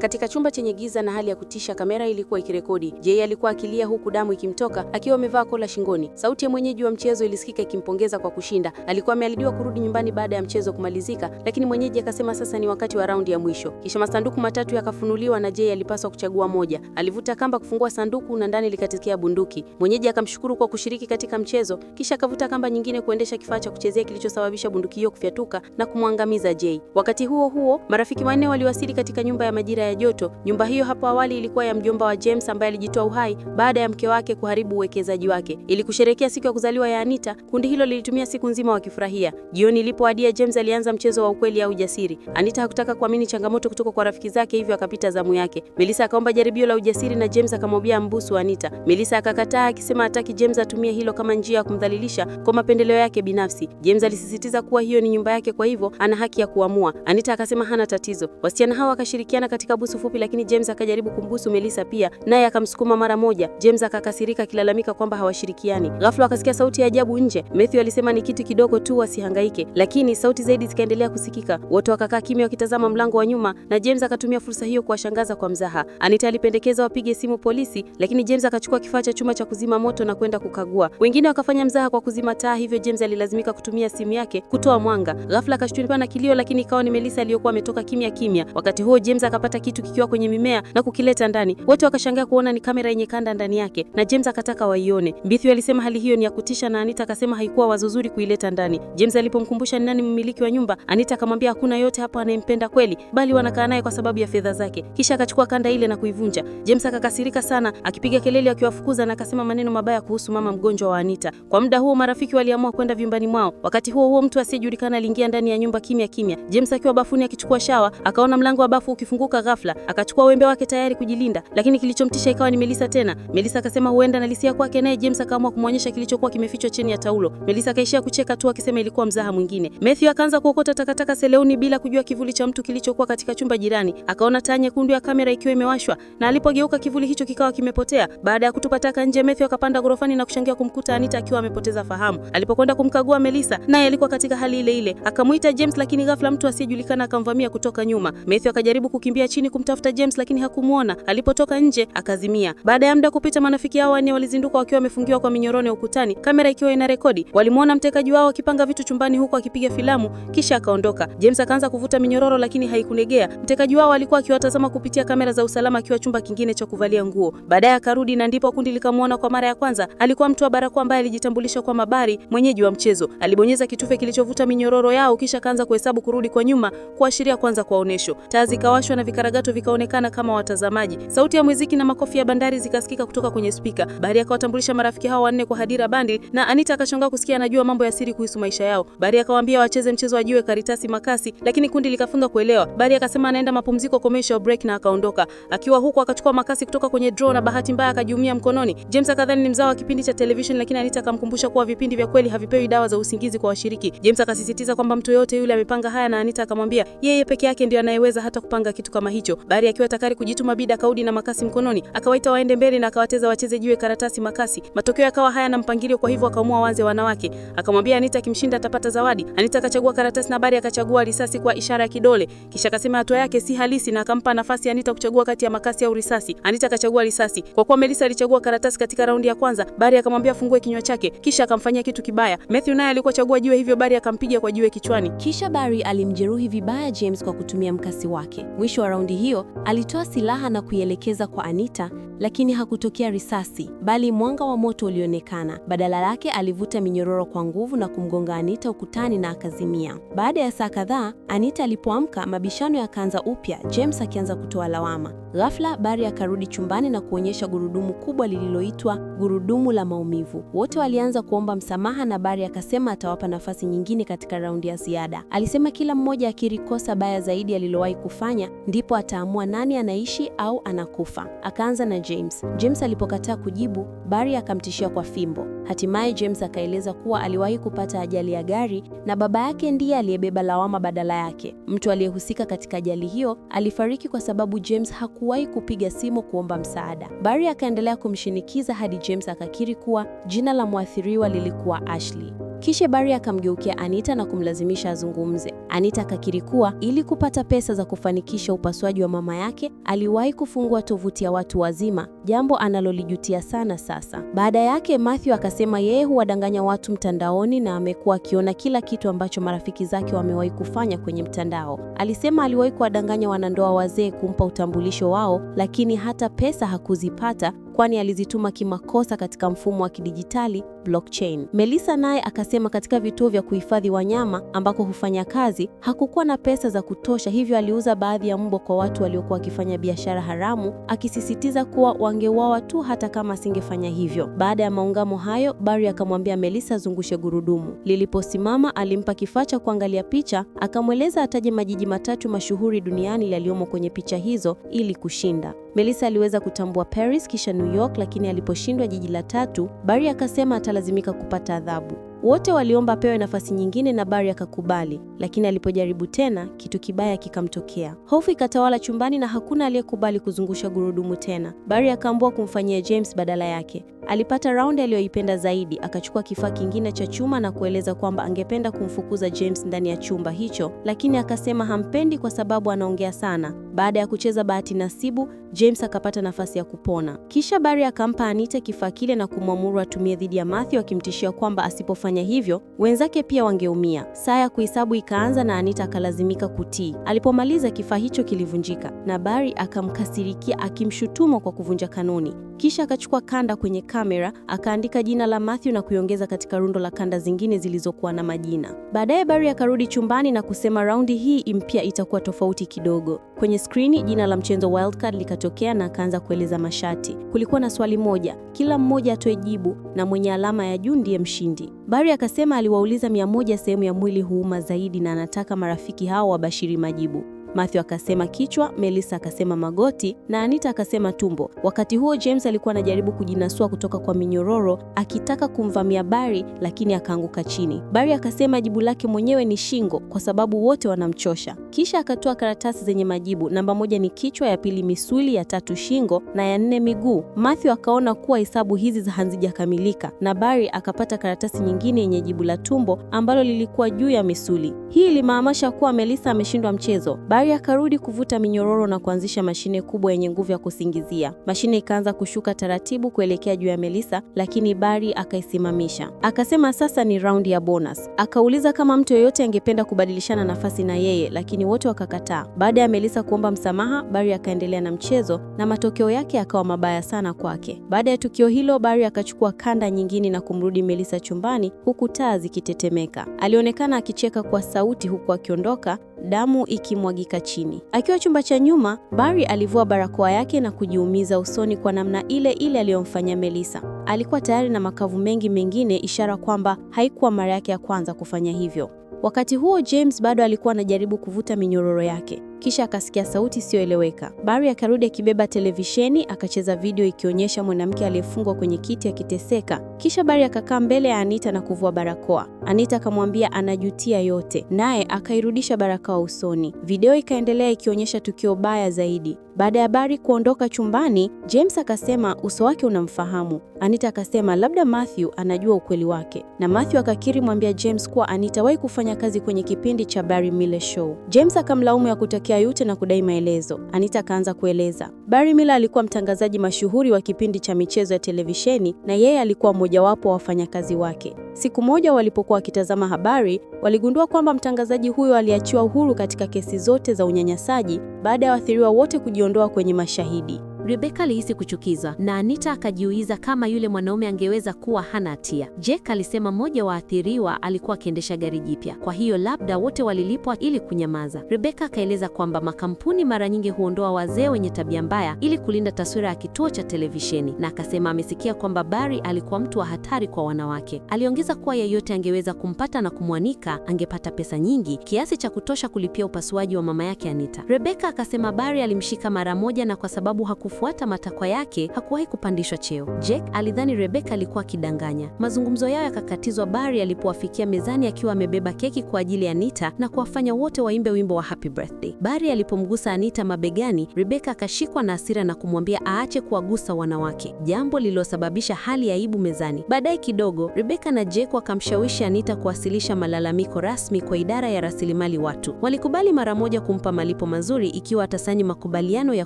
Katika chumba chenye giza na hali ya kutisha, kamera ilikuwa ikirekodi. Jay alikuwa akilia huku damu ikimtoka, akiwa amevaa kola shingoni. Sauti ya mwenyeji wa mchezo ilisikika ikimpongeza kwa kushinda. Alikuwa ameahidiwa kurudi nyumbani baada ya mchezo kumalizika, lakini mwenyeji akasema sasa ni wakati wa raundi ya mwisho. Kisha masanduku matatu yakafunuliwa na Jay alipaswa kuchagua moja. Alivuta kamba kufungua sanduku na ndani likatikia bunduki. Mwenyeji akamshukuru kwa kushiriki katika mchezo, kisha akavuta kamba nyingine kuendesha kifaa cha kuchezea kilichosababisha bunduki hiyo kufyatuka na kumwangamiza Jay. Wakati huo huo, marafiki wanne waliwasili katika nyumba ya majira ya joto. Nyumba hiyo hapo awali ilikuwa ya mjomba wa James ambaye alijitoa uhai baada ya mke wake kuharibu uwekezaji wake. Ili kusherehekea siku ya kuzaliwa ya Anita, kundi hilo lilitumia siku nzima wakifurahia. Jioni ilipoadia, James alianza mchezo wa ukweli au ujasiri. Anita hakutaka kuamini changamoto kutoka kwa rafiki zake, hivyo akapita zamu yake. Melissa akaomba jaribio la ujasiri na James akamwambia mbusu Anita. Melissa akakataa akisema hataki James atumie hilo kama njia ya kumdhalilisha kwa mapendeleo yake binafsi. James alisisitiza kuwa hiyo ni nyumba yake, kwa hivyo ana haki ya kuamua. Anita akasema hana tatizo. Wasichana hao wakashirikiana katika busu fupi, lakini James akajaribu kumbusu Melissa pia, naye akamsukuma mara moja. James akakasirika akilalamika kwamba hawashirikiani. Ghafla akasikia sauti ya ajabu nje. Matthew alisema ni kitu kidogo tu, wasihangaike, lakini sauti zaidi zikaendelea kusikika. Wote wakakaa kimya wakitazama mlango wa nyuma, na James akatumia fursa hiyo kuwashangaza kwa mzaha. Anita alipendekeza wapige simu polisi, lakini James akachukua kifaa cha chuma cha kuzima moto na kwenda kukagua. Wengine wakafanya mzaha kwa kuzima taa, hivyo James alilazimika kutumia simu yake kutoa mwanga. Ghafla akashtuka na kilio, lakini ikawa ni Melissa aliyokuwa ametoka kimya kimya. Wakati huo James akapata kitu kikiwa kwenye mimea na kukileta ndani. Wote wakashangaa kuona ni kamera yenye kanda ndani yake, na James akataka waione. Matthew alisema hali hiyo ni ya kutisha, na Anita akasema haikuwa wazo zuri kuileta ndani. James alipomkumbusha ni nani mmiliki wa nyumba, Anita akamwambia hakuna yote hapa anayempenda kweli, bali wanakaa naye kwa sababu ya fedha zake. Kisha akachukua kanda ile na kuivunja. James akakasirika sana, akipiga kelele akiwafukuza, na akasema maneno mabaya kuhusu mama mgonjwa wa Anita. Kwa muda huo marafiki waliamua kwenda vyumbani mwao. Wakati huo mtu asiyejulikana aliingia ndani ya nyumba kimya kimya. James akiwa bafuni akichukua shawa, akaona mlango wa bafu ukifunguka ghafla. Akachukua wembe wake tayari kujilinda, lakini kilichomtisha ikawa ni Melissa tena. Melissa akasema huenda analisia kwake, naye James akaamua kumwonyesha kilichokuwa kimefichwa chini ya taulo. Melissa akaishia kucheka tu akisema ilikuwa mzaha mwingine. Matthew akaanza kuokota takataka seleuni bila kujua kivuli cha mtu kilichokuwa katika chumba jirani. Akaona taa nyekundu ya kamera ikiwa imewashwa, na alipogeuka kivuli hicho kikawa kimepotea. Baada ya kutupa taka nje, Matthew akapanda gorofani na kushangia kumkuta Anita akiwa amepoteza fahamu. Alipokwenda kumkagua Melissa, naye alikuwa katika hali ile ile. Akamuita James, lakini ghafla mtu asiyejulikana akamvamia kutoka nyuma. Matthew akajaribu kukimbia chini kumtafuta James, lakini hakumuona. Alipotoka nje akazimia. Baada ya muda kupita, marafiki hao wanne walizinduka wakiwa wamefungiwa kwa minyororo ya ukutani, kamera ikiwa inarekodi. Walimuona mtekaji wao akipanga vitu chumbani huko akipiga filamu, kisha akaondoka. James akaanza kuvuta minyororo, lakini haikulegea. Mtekaji wao alikuwa akiwatazama kupitia kamera za usalama akiwa chumba kingine cha kuvalia nguo. Baadaye akarudi, na ndipo kundi likamuona kwa mara ya kwanza. Alikuwa mtu wa barakoa ambaye alijitambulisha kwa Mabari, mwenyeji wa mchezo. Alibonyeza kitufe kilichovuta minyororo yao, kisha akaanza kuhesabu kurudi kwa nyuma, kuashiria kwanza kwa onesho. Taa zikawashwa na vikaragato vikaonekana kama watazamaji. Sauti ya muziki na makofi ya bandari zikasikika kutoka kwenye spika. Bari akawatambulisha marafiki hao wanne kwa Hadira Bandi, na Anita akashangaa kusikia anajua mambo ya siri kuhusu maisha yao. Bari akawaambia wacheze mchezo wa jiwe karatasi makasi, lakini kundi likafunga kuelewa. Bari akasema anaenda mapumziko, commercial break, na akaondoka. Akiwa huko akachukua makasi kutoka kwenye drawer na bahati mbaya akajiumia mkononi. James akadhani ni mzao wa kipindi cha television, lakini Anita akamkumbusha kuwa vipindi vya kweli havipewi dawa za usingizi kwa washiriki. James akasisitiza kwamba mtu yote yule amepanga haya, na Anita akamwambia yeye peke yake ndiye anayeweza hata kupanga kitu kama hicho. Bari akiwa tayari kujituma bida kaudi na makasi mkononi, akawaita waende mbele na akawateza wacheze jiwe karatasi makasi. Matokeo yakawa haya na mpangilio, kwa hivyo akaamua waanze wanawake. Akamwambia Anita akimshinda atapata zawadi. Anita akachagua karatasi na Bari akachagua risasi kwa ishara ya kidole. Kisha akasema hatua yake si halisi na akampa nafasi Anita kuchagua kati ya makasi au risasi. Anita akachagua risasi. Kwa kuwa Melissa alichagua karatasi katika raundi ya kwanza, Bari akamwambia afungue kinywa chake, kisha akamfanyia kitu kibaya. Matthew naye alikuwa chagua jiwe, hivyo Bari akampiga kwa jiwe kichwani. Kisha Bari alimjeruhi vibaya James kwa kutumia mkasi wake. Mwisho wa raundi hiyo, alitoa silaha na kuielekeza kwa Anita, lakini hakutokea risasi, bali mwanga wa moto ulionekana. Badala yake alivuta minyororo kwa nguvu na kumgonga Anita ukutani na akazimia. Baada ya saa kadhaa, Anita alipoamka, mabishano yakaanza upya, James akianza kutoa lawama. Ghafla Bari akarudi chumbani na kuonyesha gurudumu kubwa lililoitwa gurudumu la maumivu. Wote walianza kuomba msamaha, na Bari akasema atawapa nafasi nyingine katika raundi ya ziada. Alisema kila mmoja akiri kosa baya zaidi alilowahi kufanya, ndipo ataamua nani anaishi au anakufa. Akaanza na James. James alipokataa kujibu, Bari akamtishia kwa fimbo. Hatimaye James akaeleza kuwa aliwahi kupata ajali ya gari na baba yake ndiye aliyebeba lawama badala yake. Mtu aliyehusika katika ajali hiyo alifariki kwa sababu James hakuwahi kupiga simu kuomba msaada. Bari akaendelea kumshinikiza hadi James akakiri kuwa jina la mwathiriwa lilikuwa Ashley. Kisha Bari akamgeukia Anita na kumlazimisha azungumze. Anita akakiri kuwa ili kupata pesa za kufanikisha upasuaji wa mama yake, aliwahi kufungua tovuti ya watu wazima, jambo analolijutia sana sasa. Baada yake Matthew akasema yeye huwadanganya watu mtandaoni na amekuwa akiona kila kitu ambacho marafiki zake wamewahi kufanya kwenye mtandao. Alisema aliwahi kuwadanganya wanandoa wazee kumpa utambulisho wao, lakini hata pesa hakuzipata kwani alizituma kimakosa katika mfumo wa kidijitali blockchain. Melissa naye akasema katika vituo vya kuhifadhi wanyama ambako hufanya kazi hakukuwa na pesa za kutosha, hivyo aliuza baadhi ya mbwa kwa watu waliokuwa wakifanya biashara haramu, akisisitiza kuwa wangeuawa tu hata kama asingefanya hivyo. Baada ya maungamo hayo, Barry akamwambia Melissa azungushe gurudumu. Liliposimama, alimpa kifaa cha kuangalia picha, akamweleza ataje majiji matatu mashuhuri duniani yaliyomo kwenye picha hizo ili kushinda. Melissa aliweza kutambua Paris kisha New York, lakini aliposhindwa jiji la tatu, Barry akasema atalazimika kupata adhabu. Wote waliomba apewe nafasi nyingine na Barry akakubali, lakini alipojaribu tena, kitu kibaya kikamtokea. Hofu ikatawala chumbani na hakuna aliyekubali kuzungusha gurudumu tena. Barry akaamua kumfanyia James badala yake. Alipata raundi aliyoipenda zaidi, akachukua kifaa kingine cha chuma na kueleza kwamba angependa kumfukuza James ndani ya chumba hicho, lakini akasema hampendi kwa sababu anaongea sana. Baada ya kucheza bahati nasibu, James akapata nafasi ya kupona. Kisha Barry akampa Anita kifaa kile na kumwamuru atumie dhidi ya Matthew, akimtishia kwamba asipofanya hivyo wenzake pia wangeumia. Saa ya kuhesabu ikaanza na Anita akalazimika kutii. Alipomaliza, kifaa hicho kilivunjika na Barry akamkasirikia akimshutumu kwa kuvunja kanuni. Kisha akachukua kanda kwenye kamera, akaandika jina la Matthew na kuiongeza katika rundo la kanda zingine zilizokuwa na majina. Baadaye Barry akarudi chumbani na kusema raundi hii mpya itakuwa tofauti kidogo. Kwenye skrini jina la mchezo wildcard likatokea na akaanza kueleza masharti. Kulikuwa na swali moja, kila mmoja atoe jibu na mwenye alama ya juu ndiye mshindi. Barry akasema aliwauliza 100 sehemu ya mwili huuma zaidi na anataka marafiki hao wabashiri majibu. Matthew akasema kichwa, Melissa akasema magoti na Anita akasema tumbo. Wakati huo James alikuwa anajaribu kujinasua kutoka kwa minyororo akitaka kumvamia Barry, lakini akaanguka chini. Barry akasema jibu lake mwenyewe ni shingo kwa sababu wote wanamchosha. Kisha akatoa karatasi zenye majibu. Namba 1 ni kichwa, ya pili misuli, ya 3 shingo na ya 4 miguu. Matthew akaona kuwa hesabu hizi hazijakamilika na Barry akapata karatasi nyingine yenye jibu la tumbo ambalo lilikuwa juu ya misuli. Hii ilimaanisha kuwa Melissa ameshindwa mchezo. Barry akarudi kuvuta minyororo na kuanzisha mashine kubwa yenye nguvu ya kusingizia. Mashine ikaanza kushuka taratibu kuelekea juu ya Melissa, lakini Barry akaisimamisha. Akasema sasa ni raundi ya bonus. Akauliza kama mtu yeyote angependa kubadilishana nafasi na yeye, lakini wote wakakataa. Baada ya Melissa kuomba msamaha, Barry akaendelea na mchezo na matokeo yake yakawa mabaya sana kwake. Baada ya tukio hilo, Barry akachukua kanda nyingine na kumrudi Melissa chumbani huku taa zikitetemeka. Alionekana akicheka kwa sauti huku akiondoka, damu ikimwagika chini. Akiwa chumba cha nyuma, Barry alivua barakoa yake na kujiumiza usoni kwa namna ile ile aliyomfanyia Melissa. Alikuwa tayari na makavu mengi mengine, ishara kwamba haikuwa mara yake ya kwanza kufanya hivyo. Wakati huo James bado alikuwa anajaribu kuvuta minyororo yake. Kisha akasikia sauti isiyoeleweka. Barry akarudi akibeba televisheni, akacheza video ikionyesha mwanamke aliyefungwa kwenye kiti akiteseka. Kisha Barry akakaa mbele ya Anita na kuvua barakoa. Anita akamwambia anajutia yote, naye akairudisha barakoa usoni. Video ikaendelea ikionyesha tukio baya zaidi. Baada ya Barry kuondoka chumbani, James akasema uso wake unamfahamu. Anita akasema labda Matthew anajua ukweli wake. Na Matthew akakiri mwambia James kuwa Anita wahi kufanya kazi kwenye kipindi cha Barry Miller Show. James akamlaumu ya kutokea yote na kudai maelezo. Anita akaanza kueleza. Barry Miller alikuwa mtangazaji mashuhuri wa kipindi cha michezo ya televisheni na yeye alikuwa mmojawapo wa wafanyakazi wake. Siku moja walipokuwa wakitazama habari, waligundua kwamba mtangazaji huyo aliachiwa uhuru katika kesi zote za unyanyasaji baada ya waathiriwa wote kujiondoa kwenye mashahidi. Rebecca alihisi kuchukizwa na Anita akajiuliza kama yule mwanaume angeweza kuwa hana hatia. Jack alisema mmoja wa waathiriwa alikuwa akiendesha gari jipya, kwa hiyo labda wote walilipwa ili kunyamaza. Rebecca akaeleza kwamba makampuni mara nyingi huondoa wazee wenye tabia mbaya ili kulinda taswira ya kituo cha televisheni, na akasema amesikia kwamba Barry alikuwa mtu wa hatari kwa wanawake. Aliongeza kuwa yeyote angeweza kumpata na kumwanika angepata pesa nyingi kiasi cha kutosha kulipia upasuaji wa mama yake Anita. Rebecca akasema Barry alimshika mara moja na kwa sababu kufuata matakwa yake hakuwahi kupandishwa cheo. Jake alidhani Rebecca alikuwa akidanganya. Mazungumzo yao yakakatizwa Barry alipowafikia mezani akiwa amebeba keki kwa ajili ya Anita na kuwafanya wote waimbe wimbo wa happy birthday. Barry alipomgusa Anita mabegani, Rebecca akashikwa na hasira na kumwambia aache kuwagusa wanawake, jambo lililosababisha hali ya aibu mezani. Baadaye kidogo, Rebecca na Jake wakamshawishi Anita kuwasilisha malalamiko rasmi kwa idara ya rasilimali watu. Walikubali mara moja kumpa malipo mazuri ikiwa atasaini makubaliano ya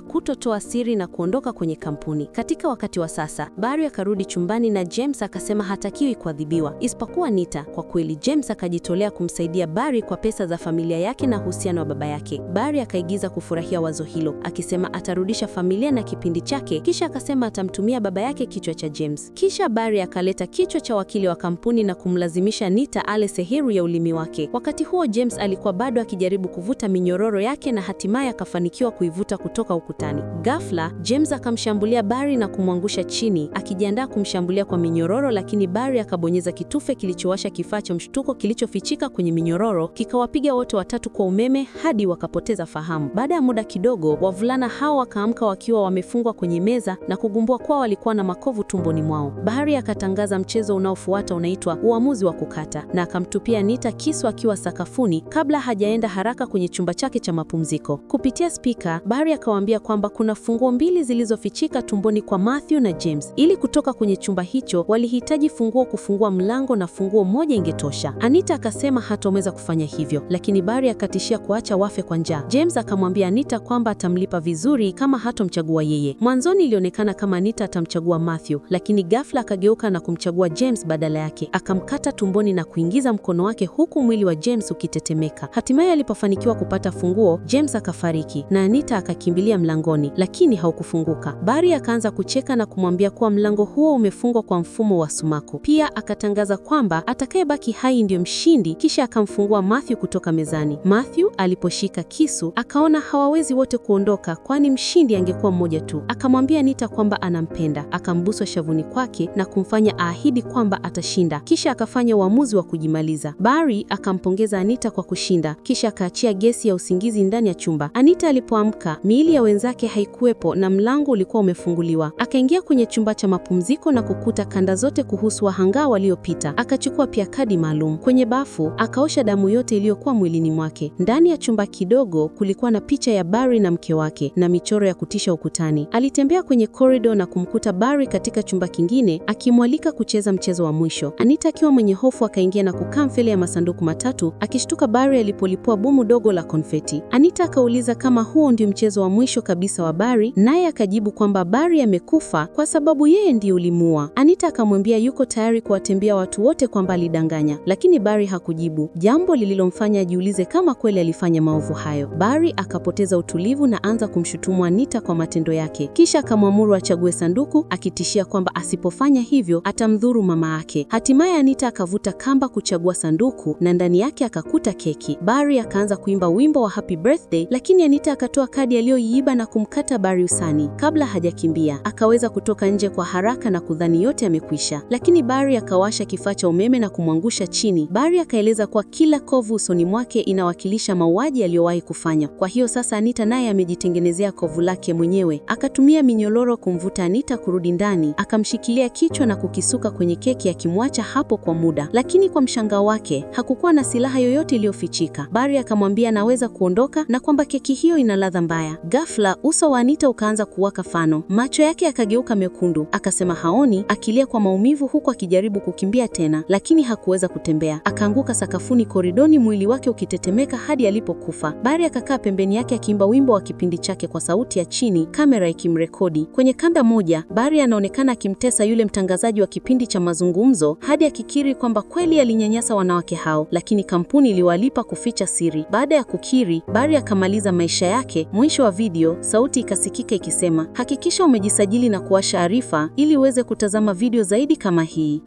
kutotoa siri na kuondoka kwenye kampuni. Katika wakati wa sasa, Barry akarudi chumbani na James akasema hatakiwi kuadhibiwa isipokuwa Anita. Kwa kweli, James akajitolea kumsaidia Barry kwa pesa za familia yake na uhusiano wa baba yake. Barry akaigiza kufurahia wazo hilo, akisema atarudisha familia na kipindi chake, kisha akasema atamtumia baba yake kichwa cha James. Kisha Barry akaleta kichwa cha wakili wa kampuni na kumlazimisha Anita ale sehemu ya ulimi wake. Wakati huo James alikuwa bado akijaribu kuvuta minyororo yake na hatimaye akafanikiwa kuivuta kutoka ukutani. Ghafla, James akamshambulia Barry na kumwangusha chini, akijiandaa kumshambulia kwa minyororo, lakini Barry akabonyeza kitufe kilichowasha kifaa cha mshtuko kilichofichika kwenye minyororo, kikawapiga wote watatu kwa umeme hadi wakapoteza fahamu. Baada ya muda kidogo, wavulana hao wakaamka wakiwa wamefungwa kwenye meza na kugumbua kuwa walikuwa na makovu tumboni mwao. Barry akatangaza mchezo unaofuata unaitwa uamuzi wa kukata na akamtupia Anita kisu akiwa sakafuni kabla hajaenda haraka kwenye chumba chake cha mapumziko. Kupitia spika, Barry akawaambia kwamba kuna funguo mbili zilizofichika tumboni kwa Matthew na James. Ili kutoka kwenye chumba hicho, walihitaji funguo kufungua mlango na funguo moja ingetosha. Anita akasema hataweza kufanya hivyo, lakini Barry akatishia kuacha wafe kwa njaa. James akamwambia Anita kwamba atamlipa vizuri kama hatomchagua yeye. Mwanzoni ilionekana kama Anita atamchagua Matthew, lakini ghafla akageuka na kumchagua James badala yake. Akamkata tumboni na kuingiza mkono wake huku mwili wa James ukitetemeka. Hatimaye alipofanikiwa kupata funguo, James akafariki na Anita akakimbilia mlangoni, lakini haukufunguka. Barry akaanza kucheka na kumwambia kuwa mlango huo umefungwa kwa mfumo wa sumaku. Pia akatangaza kwamba atakayebaki hai ndio mshindi, kisha akamfungua Matthew kutoka mezani. Matthew aliposhika kisu, akaona hawawezi wote kuondoka kwani mshindi angekuwa mmoja tu. Akamwambia Anita kwamba anampenda, akambusa shavuni kwake na kumfanya aahidi kwamba atashinda, kisha akafanya uamuzi wa kujimaliza. Barry akampongeza Anita kwa kushinda, kisha akaachia gesi ya usingizi ndani ya chumba. Anita alipoamka, miili ya wenzake haikuwepo na mlango ulikuwa umefunguliwa. Akaingia kwenye chumba cha mapumziko na kukuta kanda zote kuhusu wahanga waliopita. Akachukua pia kadi maalum. Kwenye bafu, akaosha damu yote iliyokuwa mwilini mwake. Ndani ya chumba kidogo kulikuwa na picha ya Barry na mke wake na michoro ya kutisha ukutani. Alitembea kwenye corridor na kumkuta Barry katika chumba kingine akimwalika kucheza mchezo wa mwisho. Anita akiwa mwenye hofu akaingia na kukaa mbele ya masanduku matatu, akishtuka Barry alipolipua bomu dogo la konfeti. Anita akauliza kama huo ndio mchezo wa mwisho kabisa wa Barry, naye akajibu kwamba Barry amekufa kwa sababu yeye ndiye ulimuua. Anita akamwambia yuko tayari kuwatembea watu wote kwamba alidanganya, lakini Barry hakujibu, jambo lililomfanya ajiulize kama kweli alifanya maovu hayo. Barry akapoteza utulivu na anza kumshutumu Anita kwa matendo yake. Kisha akamwamuru achague sanduku, akitishia kwamba asipofanya hivyo atamdhuru mama yake. Hatimaye Anita akavuta kamba kuchagua sanduku na ndani yake akakuta keki. Barry akaanza kuimba wimbo wa happy birthday, lakini Anita akatoa kadi aliyoiiba na kumkata Barry usani. Kabla hajakimbia, akaweza kutoka nje kwa haraka na kudhani yote yamekwisha, lakini Barry akawasha kifaa cha umeme na kumwangusha chini. Barry akaeleza kwa kila kovu usoni mwake inawakilisha mauaji aliyowahi kufanya. Kwa hiyo sasa Anita naye amejitengenezea kovu lake mwenyewe. Akatumia minyororo kumvuta Anita kurudi ndani, akamshikilia kichwa na kukisuka kwenye keki akimwacha hapo kwa muda. Lakini kwa mshangao wake, hakukuwa na silaha yoyote iliyofichika. Barry akamwambia anaweza kuondoka na kwamba keki hiyo ina ladha mbaya. Ghafla uso wa Anita ukaanza kuwaka fano. Macho yake yakageuka mekundu. Akasema haoni, akilia kwa maumivu huku akijaribu kukimbia tena, lakini hakuweza kutembea. Akaanguka sakafuni koridoni, mwili wake ukitetemeka hadi alipokufa. Barry akakaa pembeni yake akiimba wimbo wa kipindi chake kwa sauti ya chini, kamera ikimrekodi. Kwenye kanda moja, Barry anaonekana akimtesa yule mtangazaji wa kipindi cha mazungumzo hadi akikiri kwamba kweli alinyanyasa wanawake hao, lakini kampuni iliwalipa kuficha siri. Baada ya kukiri, Barry akamaliza maisha yake. Mwisho wa video, sauti ikasikika ikisema, hakikisha umejisajili na kuwasha arifa ili uweze kutazama video zaidi kama hii.